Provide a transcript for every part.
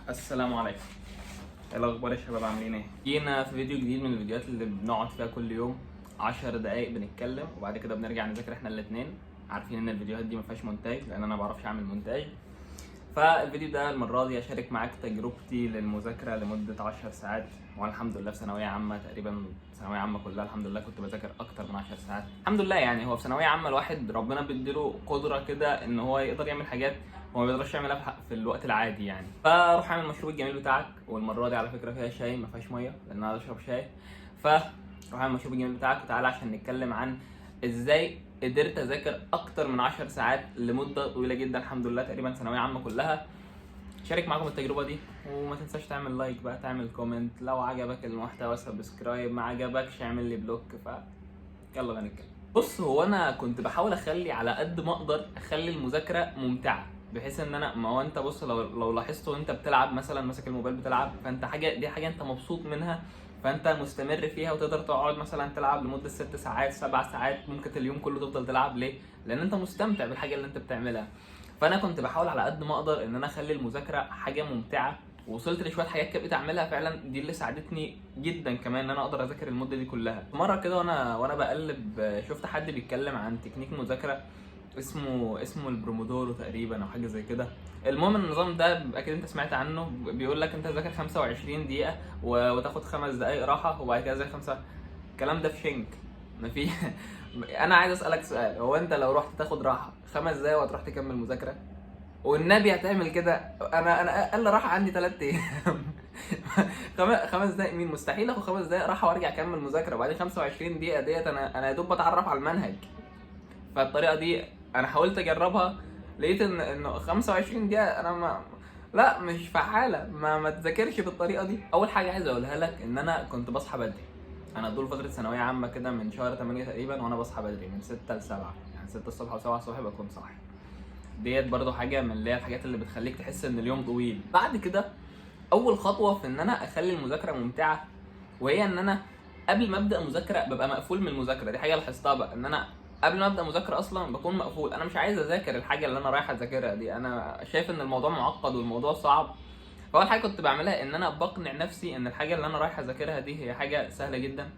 السلام عليكم. ايه الاخبار يا شباب، عاملين ايه؟ جينا في فيديو جديد من الفيديوهات اللي بنقعد فيها كل يوم 10 دقايق بنتكلم وبعد كده بنرجع نذاكر احنا الاثنين. عارفين ان الفيديوهات دي ما فيهاش مونتاج لان انا ما بعرفش اعمل مونتاج. فالفيديو ده المره دي اشارك معاك تجربتي للمذاكره لمده 10 ساعات. وانا الحمد لله في ثانويه عامه، تقريبا ثانويه عامه كلها الحمد لله كنت بذاكر اكتر من 10 ساعات. الحمد لله يعني هو في ثانويه عامه الواحد ربنا بيديله قدره كده ان هو يقدر يعمل حاجات هو ما بيقدرش يعملها في الوقت العادي يعني. فروح اعمل المشروب الجميل بتاعك، والمره دي على فكره فيها شاي ما فيهاش ميه لان انا بشرب شاي. فروح اعمل المشروب الجميل بتاعك وتعالى عشان نتكلم عن ازاي قدرت اذاكر اكتر من 10 ساعات لمده طويله جدا، الحمد لله تقريبا ثانويه عامه كلها. شارك معاكم التجربه دي وما تنساش تعمل لايك بقى، تعمل كومنت لو عجبك المحتوى، سبسكرايب، ما عجبكش اعمل لي بلوك. يلا بقى نتكلم. بص، هو انا كنت بحاول اخلي على قد ما اقدر اخلي المذاكره ممتعه، بحيث ان انا ما هو انت بص لو لاحظت وانت بتلعب مثلا ماسك الموبايل بتلعب، فانت دي حاجه انت مبسوط منها، فانت مستمر فيها وتقدر تقعد مثلا تلعب لمده 6 ساعات 7 ساعات، ممكن اليوم كله تفضل تلعب. ليه؟ لان انت مستمتع بالحاجه اللي انت بتعملها. فانا كنت بحاول على قد ما اقدر ان انا اخلي المذاكره حاجه ممتعه، ووصلت لشويه حاجات كده اعملها فعلا، دي اللي ساعدتني جدا كمان ان انا اقدر اذاكر المده دي كلها. مره كده وانا بقلب شفت حد بيتكلم عن تكنيك مذاكره اسمه البرومودورو تقريبا او حاجه زي كده. المهم النظام ده اكيد انت سمعت عنه، بيقول لك انت تذاكر 25 دقيقه وتاخد 5 دقائق راحه وبعد كده تذاكر 5. الكلام ده في شنك ما في. انا عايز اسالك سؤال، هو انت لو رحت تاخد راحه 5 دقايق وهتروح تكمل مذاكره؟ والنبي هتعمل كده؟ انا اقل راحه عندي 3 ايام. 5 دقايق مين؟ مستحيل اخد 5 دقايق راحه وارجع اكمل مذاكره، وبعدين 25 دقيقه ديت انا يا دوب بتعرف على المنهج. فالطريقه دي انا حاولت اجربها، لقيت انه 25 دقيقه انا لا مش فعاله، ما تذاكرش بالطريقه دي. اول حاجه عايز اقولها لك ان انا كنت بصحى بدري. انا طول فتره ثانويه عامه كده من شهر 8 تقريبا وانا بصحى بدري من 6 ل 7، يعني 6 الصبح و7 الصبح بكون صاحي. ديت برضو حاجه من اللي هي الحاجات اللي بتخليك تحس ان اليوم طويل. بعد كده اول خطوه في ان انا اخلي المذاكره ممتعه، وهي ان انا قبل ما ابدا مذاكره ببقى مقفول من المذاكره. دي حاجه لاحظتها بقى، ان انا قبل ما ابدا مذاكره اصلا بكون مقفول، انا مش عايز اذاكر الحاجه اللي انا رايح اذاكرها دي، انا شايف ان الموضوع معقد والموضوع صعب. فاول حاجه كنت بعملها ان انا بقنع نفسي ان الحاجه اللي انا رايح اذاكرها دي هي حاجه سهله جدا،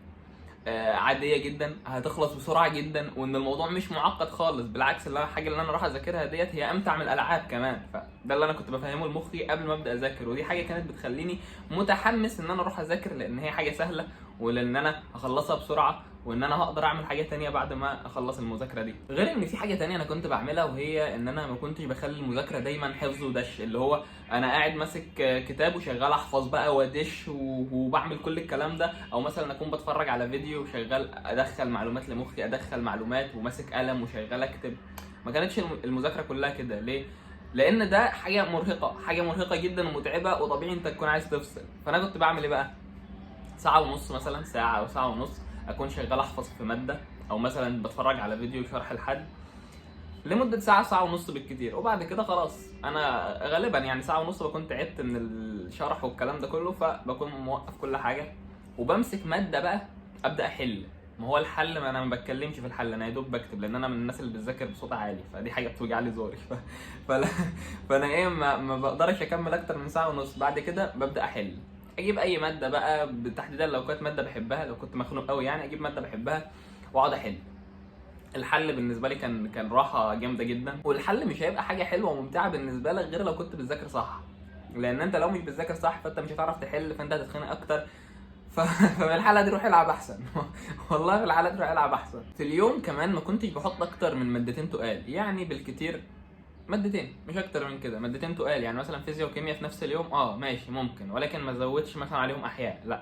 عاديه جدا، هتخلص بسرعه جدا، وان الموضوع مش معقد خالص. بالعكس، الحاجه اللي انا راح اذاكرها ديت هي امتع من الالعاب كمان. فده اللي انا كنت بفهمه لمخي قبل ما ابدا اذاكر، ودي حاجه كانت بتخليني متحمس ان انا اروح اذاكر، لان هي حاجه سهله ولان انا هخلصها بسرعه، وان انا هقدر اعمل حاجه تانية بعد ما اخلص المذاكره دي. غير ان في حاجه تانية انا كنت بعملها، وهي ان انا ما كنتش بخلي المذاكره دايما حفظ ودش، اللي هو انا قاعد ماسك كتاب وشغال احفظ بقى وادش وبعمل كل الكلام ده، او مثلا اكون بتفرج على فيديو وشغال ادخل معلومات لمخي، ادخل معلومات وماسك قلم وشغال اكتب. ما كانتش المذاكره كلها كده. ليه؟ لان ده حاجه مرهقه جدا ومتعبه، وطبيعي انت تكون عايز تفصل. فانا كنت بعمل ايه بقى؟ ساعه ونص مثلا، ساعه او ساعه ونص اكون شغال احفظ في ماده، او مثلا بتفرج على فيديو شرح لحد لمده ساعه ساعه ونص بالكتير، وبعد كده خلاص انا غالبا يعني ساعه ونص بكون تعبت من الشرح والكلام ده كله، فبكون موقف كل حاجه وبمسك ماده بقى ابدا احل. ما هو الحل، ما انا ما بتكلمش في الحل، انا يا دوب بكتب، لان انا من الناس اللي بتذاكر بصوت عالي، فدي حاجه بتوجع لي زوري. فلا فانا ايه ما بقدرش اكمل اكتر من ساعه ونص. بعد كده ببدا احل، اجيب اي ماده بقى، تحديدا لو كانت ماده بحبها، لو كنت مخنوق قوي يعني اجيب ماده بحبها واقعد احل. الحل بالنسبه لي كان راحه جامده جدا، والحل مش هيبقى حاجه حلوه وممتعه بالنسبه لك غير لو كنت بتذاكر صح، لان انت لو مش بتذاكر صح فانت مش هتعرف تحل، فانت هتتخانق اكتر. ففي الحاله دي روح العب احسن. والله في الحاله دي روح العب احسن. في اليوم كمان ما كنتش بحط اكتر من مادتين تقال، يعني بالكتير مادتين، مش اكتر من كده. مادتين تقال يعني مثلا فيزياء وكيمياء في نفس اليوم، ماشي ممكن، ولكن ما زودش مثلا عليهم احياء، لا.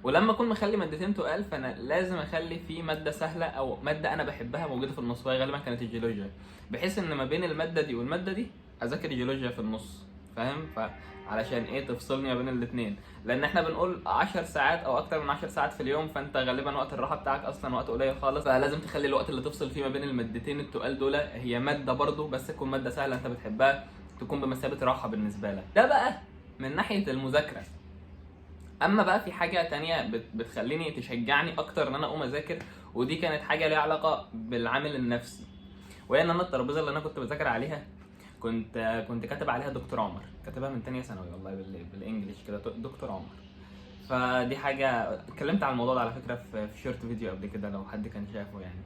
ولما اكون مخلي مادتين تقال فانا لازم اخلي في ماده سهله او ماده انا بحبها موجوده في النص، وهي غالبا كانت الجيولوجيا، بحيث ان ما بين الماده دي والماده دي اذاكر الجيولوجيا في النص، فاهم؟ فعلشان ايه؟ تفصلني ما بين الاثنين، لان احنا بنقول 10 ساعات او اكتر من 10 ساعات في اليوم، فانت غالبا وقت الراحه بتاعك اصلا وقت قليل خالص، فلازم تخلي الوقت اللي تفصل فيه ما بين المادتين التقال دول هي ماده برضو، بس تكون ماده سهله انت بتحبها، تكون بمثابه راحه بالنسبه لك. ده بقى من ناحيه المذاكره. اما بقى في حاجه تانية بتخليني تشجعني اكتر ان انا اقوم اذاكر، ودي كانت حاجه ليها علاقه بالعامل النفسي، وهي ان انا الترابيزه اللي انا كنت بذاكر عليها كنت كاتب عليها دكتور عمر، كاتبها من تانية ثانوي والله بالانجلش كده دكتور عمر. فدي حاجة اتكلمت عن الموضوع ده على فكرة في شورت فيديو قبل كده لو حد كان شافه يعني.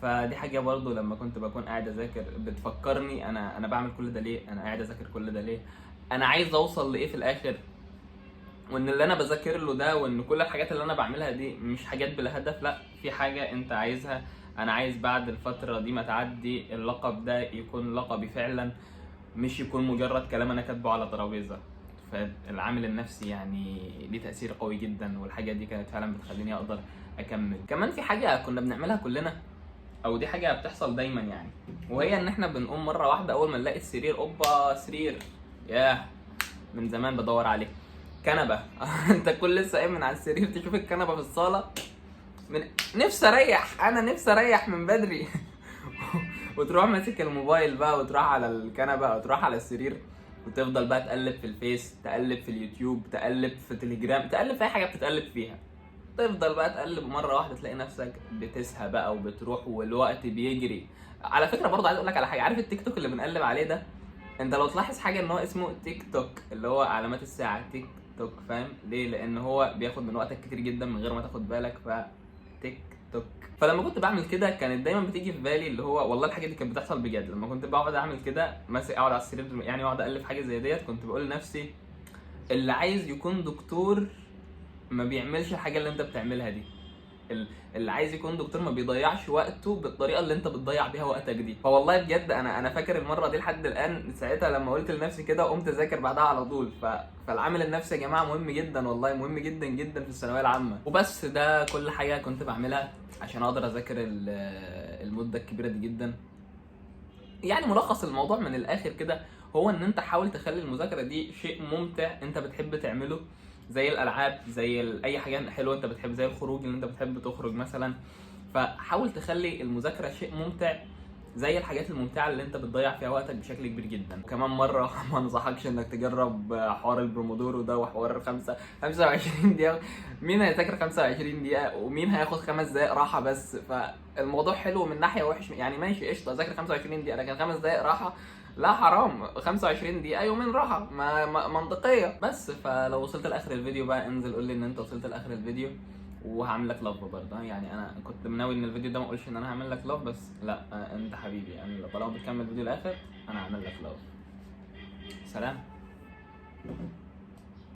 فدي حاجة برضو لما كنت بكون قاعد اذاكر بتفكرني انا بعمل كل ده ليه، انا قاعد اذاكر كل ده ليه، انا عايز اوصل لايه في الاخر، وان اللي انا بذاكر له ده وان كل الحاجات اللي انا بعملها دي مش حاجات بلا هدف، لا في حاجة انت عايزها. انا عايز بعد الفترة دي ما تعدي اللقب ده يكون لقبي فعلا، مش يكون مجرد كلام انا كاتبه على ترابيزة. فالعامل النفسي يعني ليه تأثير قوي جدا، والحاجة دي كانت فعلا بتخليني اقدر اكمل. كمان في حاجة كنا بنعملها كلنا، او دي حاجة بتحصل دايما يعني، وهي ان احنا بنقوم مرة واحدة اول ما نلاقي السرير، اوبا سرير، ياه من زمان بدور عليه. كنبة انت كل لسه قايم من على السرير تشوف الكنبة في الصالة، من نفسي اريح، انا نفسي اريح من بدري وتروح ماسك الموبايل بقى وتروح على الكنبه او تروح على السرير وتفضل بقى تقلب في الفيس، تقلب في اليوتيوب، تقلب في تليجرام، تقلب في اي حاجه بتتقلب فيها. تفضل بقى تقلب مره واحده تلاقي نفسك بتسهى بقى وبتروح والوقت بيجري. على فكره برضه عايز اقول لك على حاجه، عارف التيك توك اللي بنقلب عليه ده؟ انت لو تلاحظ حاجه ان هو اسمه تيك توك، اللي هو علامات الساعه تيك توك، فاهم ليه؟ لان هو بياخد من وقتك كتير جدا من غير ما تاخد بالك، تيك توك. فلما كنت بعمل كده كانت دايما بتيجي في بالي اللي هو والله الحاجات دي كانت بتحصل بجد. لما كنت بقعد اعمل كده مثلا اقعد على السرير يعني واقعد الف حاجه زي ديت، كنت بقول لنفسي اللي عايز يكون دكتور ما بيعملش الحاجه اللي انت بتعملها دي. اللي عايز يكون دكتور ما بيضيعش وقته بالطريقه اللي انت بتضيع بيها وقتك دي. فوالله بجد انا فاكر المره دي لحد الان، ساعتها لما قلت لنفسي كده قمت اذاكر بعدها على طول. فالعامل النفسي يا جماعه مهم جدا، والله مهم جدا جدا في الثانويه العامه. وبس ده كل حاجه كنت بعملها عشان اقدر اذاكر المده الكبيره دي جدا. يعني ملخص الموضوع من الاخر كده هو ان انت حاول تخلي المذاكره دي شيء ممتع انت بتحب تعمله، زي الالعاب، زي اي حاجه حلوه انت بتحب، زي الخروج اللي انت بتحب تخرج مثلا. فحاول تخلي المذاكره شيء ممتع زي الحاجات الممتعه اللي انت بتضيع فيها وقتك بشكل كبير جدا. وكمان مره ما انصحكش انك تجرب حوار البرومودورو ده وحوار 25 دقيقه. مين هيذاكر 25 دقيقه ومين هياخد 5 دقائق راحه بس؟ فالموضوع حلو من ناحيه وحش يعني، ماشي قشطه اذاكر 25 دقيقه لكن 5 دقائق راحه لا حرام. 25 دقيقة يومين راحة ما منطقية. بس فلو وصلت لاخر الفيديو بقى انزل قول لي ان انت وصلت لاخر الفيديو، وهعمل لك لاف برضه. يعني انا كنت مناوي ان الفيديو ده ما اقولش ان انا هعمل لك لاف، بس لا انت حبيبي يعني طالما بتكمل الفيديو الاخر انا هعمل لك لاف. سلام.